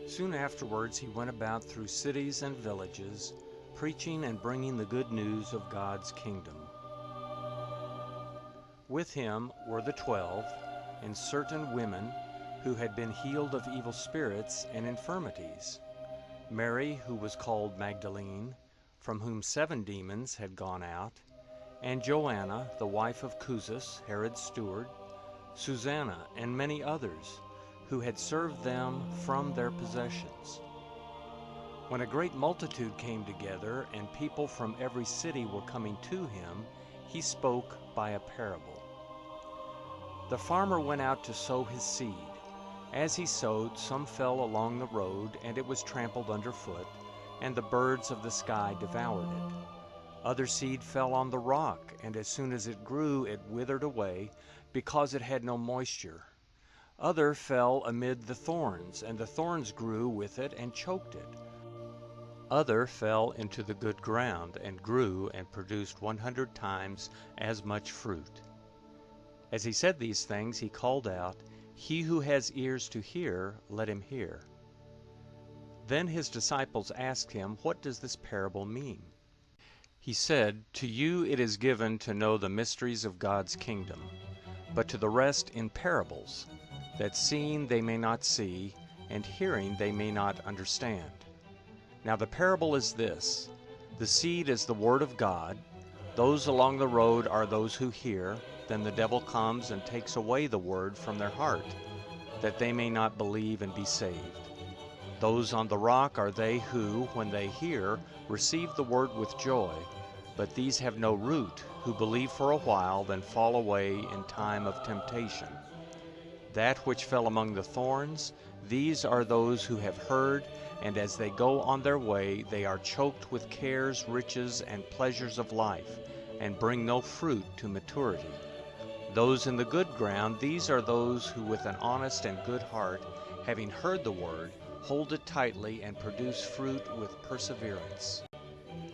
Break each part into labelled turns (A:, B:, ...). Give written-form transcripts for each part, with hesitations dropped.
A: Soon afterwards he went about through cities and villages, preaching and bringing the good news of God's kingdom. With him were the 12, and certain women who had been healed of evil spirits and infirmities: Mary, who was called Magdalene, from whom 7 demons had gone out, and Joanna, the wife of Chuza, Herod's steward, Susanna, and many others, who had served them from their possessions. When a great multitude came together, and people from every city were coming to him, he spoke by a parable. The farmer went out to sow his seed. As he sowed, some fell along the road, and it was trampled underfoot, and the birds of the sky devoured it. Other seed fell on the rock, and as soon as it grew, it withered away, because it had no moisture. Other fell amid the thorns, and the thorns grew with it and choked it. Other fell into the good ground, and grew and produced 100 times as much fruit. As he said these things, he called out, "He who has ears to hear, let him hear." Then his disciples asked him, "What does this parable mean?" He said, "To you it is given to know the mysteries of God's kingdom, but to the rest in parables, that seeing they may not see, and hearing they may not understand. Now the parable is this: the seed is the word of God. Those along the road are those who hear. Then the devil comes and takes away the word from their heart, that they may not believe and be saved. Those on the rock are they who, when they hear, receive the word with joy, but these have no root, who believe for a while, then fall away in time of temptation. That which fell among the thorns, these are those who have heard, and as they go on their way, they are choked with cares, riches, and pleasures of life, and bring no fruit to maturity. Those in the good ground, these are those who with an honest and good heart, having heard the word, hold it tightly and produce fruit with perseverance.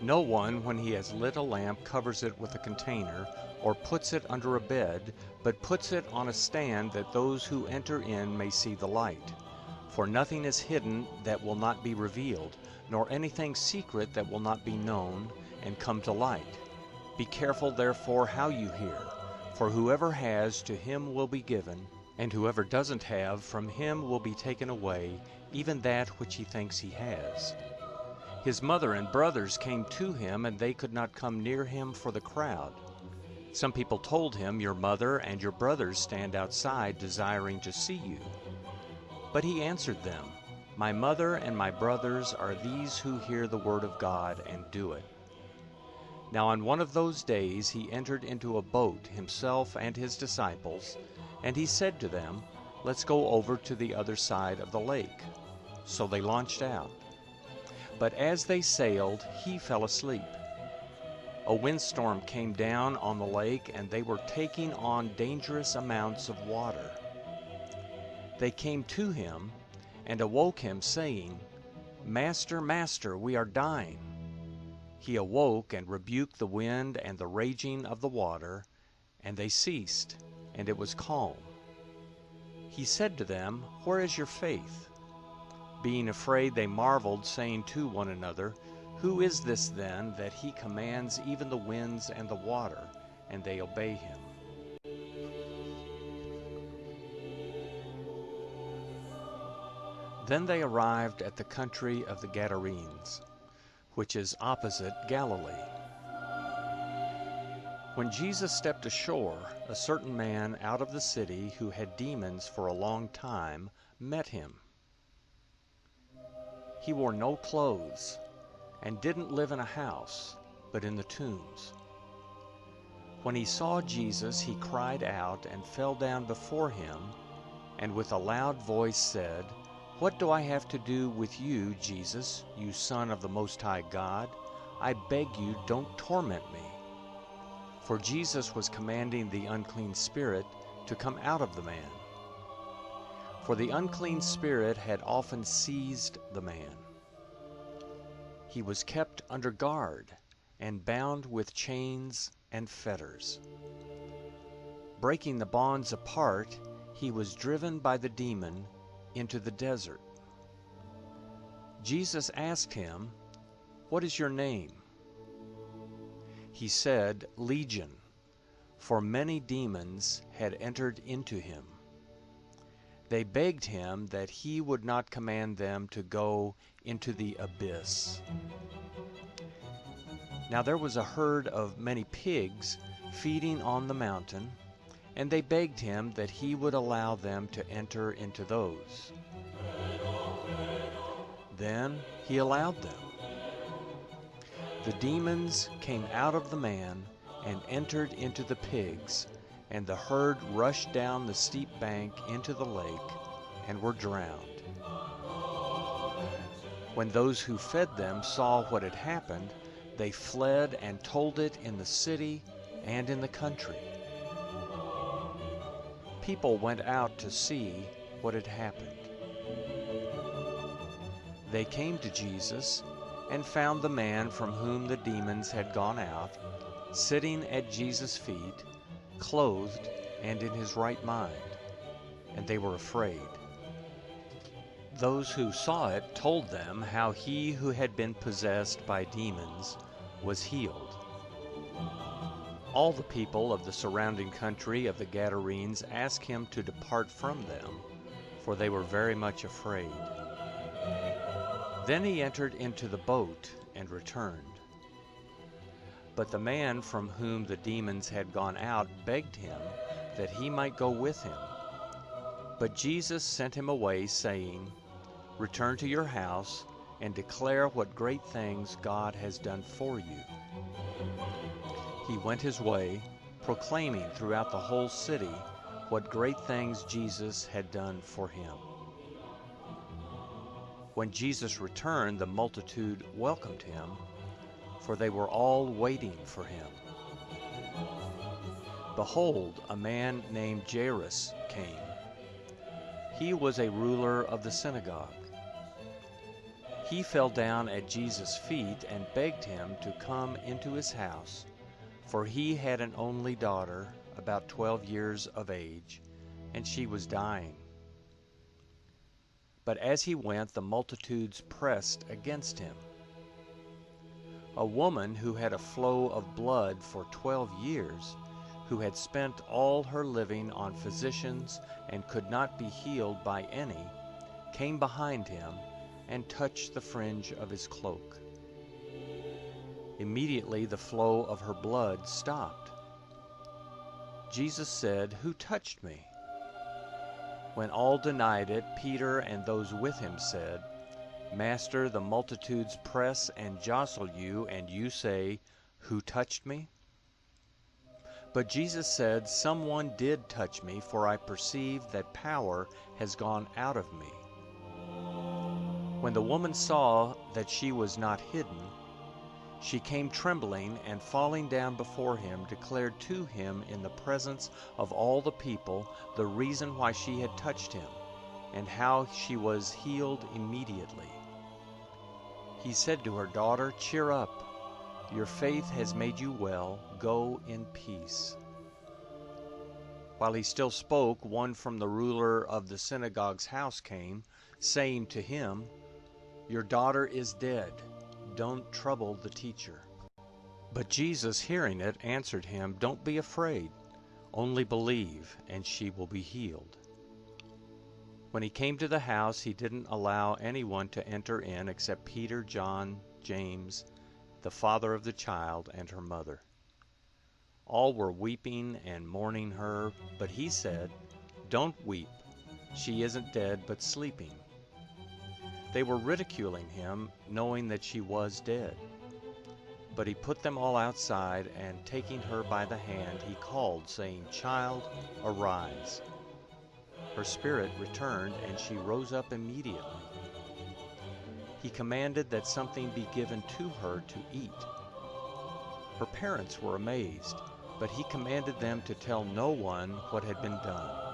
A: No one, when he has lit a lamp, covers it with a container, or puts it under a bed, but puts it on a stand, that those who enter in may see the light. For nothing is hidden that will not be revealed, nor anything secret that will not be known and come to light. Be careful therefore how you hear, for whoever has, to him will be given, and whoever doesn't have, from him will be taken away even that which he thinks he has. His mother and brothers came to him, and they could not come near him for the crowd. Some people told him, "Your mother and your brothers stand outside, desiring to see you." But he answered them, "My mother and my brothers are these who hear the word of God and do it." Now on one of those days he entered into a boat, himself and his disciples, and he said to them, "Let's go over to the other side of the lake." So they launched out. But as they sailed, he fell asleep. A windstorm came down on the lake, and they were taking on dangerous amounts of water. They came to him and awoke him, saying, "Master, Master, we are dying." He awoke and rebuked the wind and the raging of the water, and they ceased, and it was calm. He said to them, "Where is your faith?" Being afraid, they marveled, saying to one another, "Who is this then, that he commands even the winds and the water, and they obey him?" Then they arrived at the country of the Gadarenes, which is opposite Galilee. When Jesus stepped ashore, a certain man out of the city who had demons for a long time met him. He wore no clothes and didn't live in a house, but in the tombs. When he saw Jesus, he cried out and fell down before him, and with a loud voice said, "What do I have to do with you, Jesus, you Son of the Most High God? I beg you, don't torment me." For Jesus was commanding the unclean spirit to come out of the man. For the unclean spirit had often seized the man. He was kept under guard and bound with chains and fetters. Breaking the bonds apart, he was driven by the demon into the desert. Jesus asked him, "What is your name?" He said, "Legion," for many demons had entered into him. They begged him that he would not command them to go into the abyss. Now there was a herd of many pigs feeding on the mountain, and they begged him that he would allow them to enter into those. Then he allowed them. The demons came out of the man and entered into the pigs, and the herd rushed down the steep bank into the lake and were drowned. When those who fed them saw what had happened, they fled and told it in the city and in the country. People went out to see what had happened. They came to Jesus and found the man from whom the demons had gone out, sitting at Jesus' feet, clothed and in his right mind, and they were afraid. Those who saw it told them how he who had been possessed by demons was healed. All the people of the surrounding country of the Gadarenes asked him to depart from them, for they were very much afraid. Then he entered into the boat and returned. But the man from whom the demons had gone out begged him that he might go with him. But Jesus sent him away, saying, "Return to your house and declare what great things God has done for you." He went his way, proclaiming throughout the whole city what great things Jesus had done for him. When Jesus returned, the multitude welcomed him, for they were all waiting for him. Behold, a man named Jairus came. He was a ruler of the synagogue. He fell down at Jesus' feet and begged him to come into his house, for he had an only daughter, about 12 years of age, and she was dying. But as he went, the multitudes pressed against him. A woman who had a flow of blood for 12 years, who had spent all her living on physicians and could not be healed by any, came behind him and touched the fringe of his cloak. Immediately the flow of her blood stopped. Jesus said, "Who touched me?" When all denied it, Peter and those with him said, "Master, the multitudes press and jostle you, and you say, 'Who touched me?'" But Jesus said, "Someone did touch me, for I perceive that power has gone out of me." When the woman saw that she was not hidden, she came trembling and falling down before him, declared to him in the presence of all the people the reason why she had touched him, and how she was healed immediately. He said to her, "Daughter, cheer up. Your faith has made you well. Go in peace." While he still spoke, one from the ruler of the synagogue's house came, saying to him, "Your daughter is dead. Don't trouble the teacher." But Jesus, hearing it, answered him, "Don't be afraid. Only believe, and she will be healed." When he came to the house, he didn't allow anyone to enter in except Peter, John, James, the father of the child, and her mother. All were weeping and mourning her, but he said, "Don't weep. She isn't dead, but sleeping." They were ridiculing him, knowing that she was dead. But he put them all outside, and taking her by the hand, he called, saying, "Child, arise." Her spirit returned, and she rose up immediately. He commanded that something be given to her to eat. Her parents were amazed, but he commanded them to tell no one what had been done.